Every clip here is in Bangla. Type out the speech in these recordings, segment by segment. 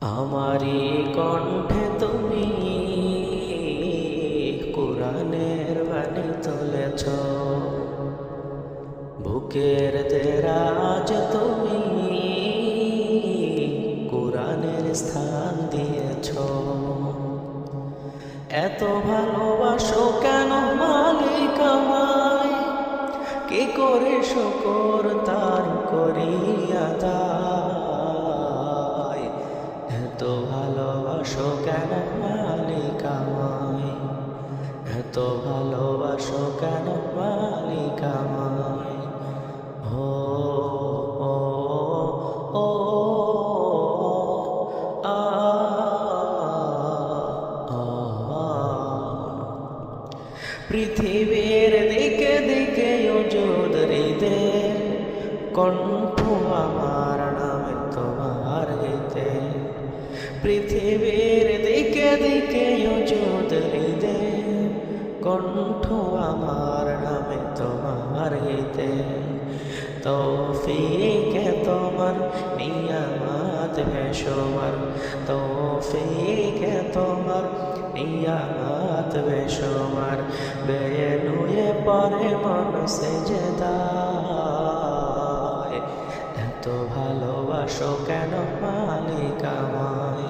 আমারি কণ্ঠে তুমি কোরআনের বাণী তুলেছ, বুকের দেরাজ তুমি কোরআনের স্থান দিয়েছ। এত ভালোবাসো কেন মালিক আমায়, কি করে শুকর তার করি আদায়। এত ভালোবাসো কেন মালিক আমায়, এত ভালোবাসো কেন মালিক আমায়। ও ও ও আ আ পৃথিবীর দিকে দিকে ওজুদ হৃদে, কণ্ঠ আমার নামে তোমার গীতে। পৃথিবীর দিকে দিকে ওজুদ হৃদে, কণ্ঠ আমার নামে তোমার গীতে। তৌফিকে তোমার নিয়ামত বেশুমার, তৌফিকে তোমার নিয়ামত বেশুমার। বেয়ে নুয়ে পরে মন সেজদায়, এত ভালোবাসো কেন মালিক আমায়,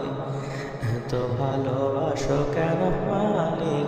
এত ভালোবাসো কেন মালিক